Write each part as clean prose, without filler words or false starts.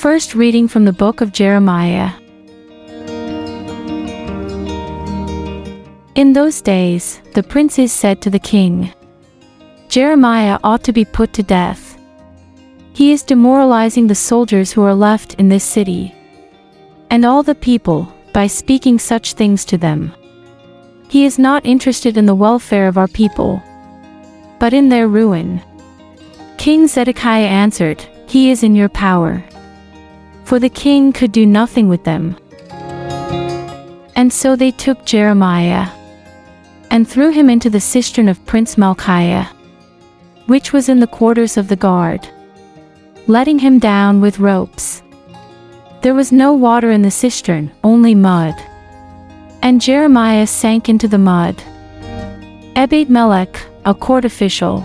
First reading from the book of Jeremiah. In those days, the princes said to the king, "Jeremiah ought to be put to death. He is demoralizing the soldiers who are left in this city, and all the people, by speaking such things to them. He is not interested in the welfare of our people, but in their ruin." King Zedekiah answered, "He is in your power." For the king could do nothing with them. And so they took Jeremiah and threw him into the cistern of Prince Malchiah, which was in the quarters of the guard, letting him down with ropes. There was no water in the cistern, only mud. And Jeremiah sank into the mud. Ebed-melech, a court official,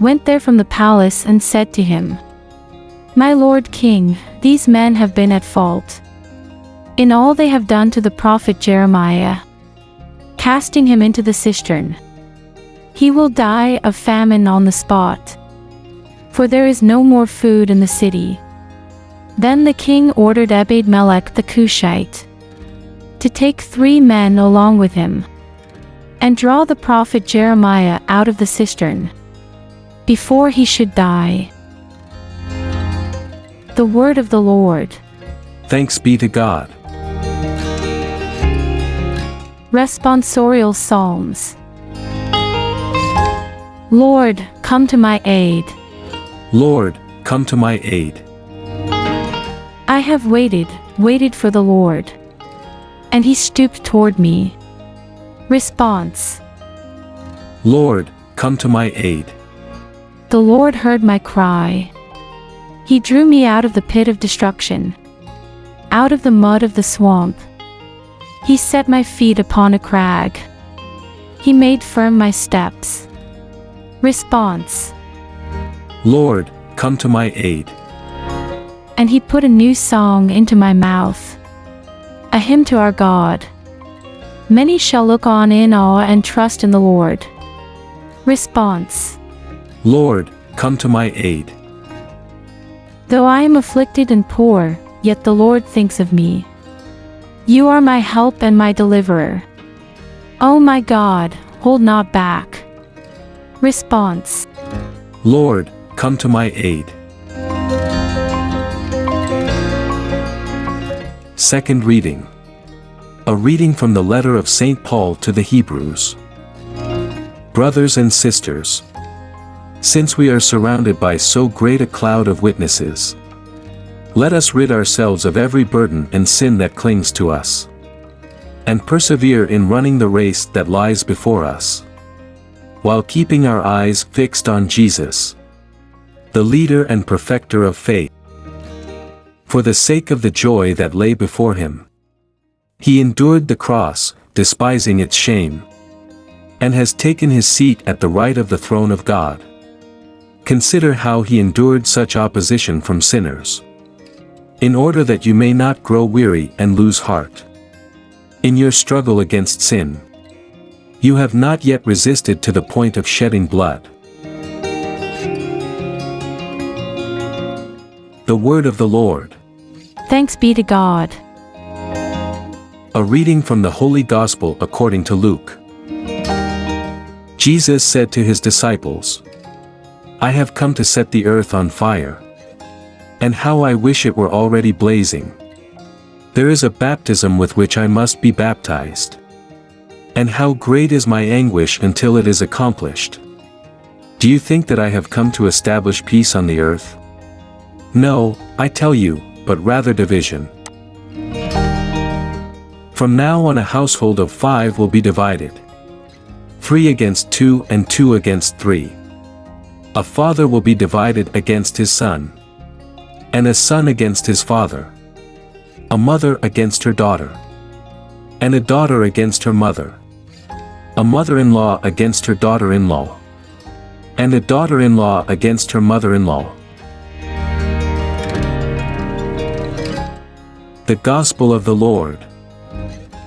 went there from the palace and said to him, "My lord king, these men have been at fault in all they have done to the prophet Jeremiah, casting him into the cistern. He will die of famine on the spot, for there is no more food in the city." Then the king ordered Ebed-melech the Cushite to take 3 men along with him and draw the prophet Jeremiah out of the cistern before he should die. The word of the Lord. Thanks be to God. Responsorial Psalms. Lord, come to my aid. Lord, come to my aid. I have waited for the Lord, and he stooped toward me. Response. Lord, come to my aid. The Lord heard my cry. He drew me out of the pit of destruction, out of the mud of the swamp. He set my feet upon a crag. He made firm my steps. Response. Lord, come to my aid. And he put a new song into my mouth, a hymn to our God. Many shall look on in awe and trust in the Lord. Response. Lord, come to my aid. Though I am afflicted and poor, yet the Lord thinks of me. You are my help and my deliverer. O my God, hold not back. Response. Lord, come to my aid. Second reading. A reading from the letter of St. Paul to the Hebrews. Brothers and sisters, since we are surrounded by so great a cloud of witnesses, let us rid ourselves of every burden and sin that clings to us, and persevere in running the race that lies before us, while keeping our eyes fixed on Jesus, the leader and perfecter of faith. For the sake of the joy that lay before him, he endured the cross, despising its shame, and has taken his seat at the right of the throne of God. Consider how he endured such opposition from sinners, in order that you may not grow weary and lose heart. In your struggle against sin, you have not yet resisted to the point of shedding blood. The word of the Lord. Thanks be to God. A reading from the Holy Gospel according to Luke. Jesus said to his disciples, "I have come to set the earth on fire. And how I wish it were already blazing. There is a baptism with which I must be baptized. And how great is my anguish until it is accomplished. Do you think that I have come to establish peace on the earth? No, I tell you, but rather division. From now on a household of 5 will be divided. 3 against 2 and 2 against 3. A father will be divided against his son, and a son against his father. A mother against her daughter, and a daughter against her mother. A mother-in-law against her daughter-in-law, and a daughter-in-law against her mother-in-law." The Gospel of the Lord.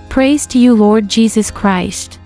Praise to you, Lord Jesus Christ.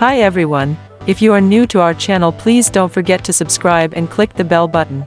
Hi everyone, if you are new to our channel please don't forget to subscribe and click the bell button.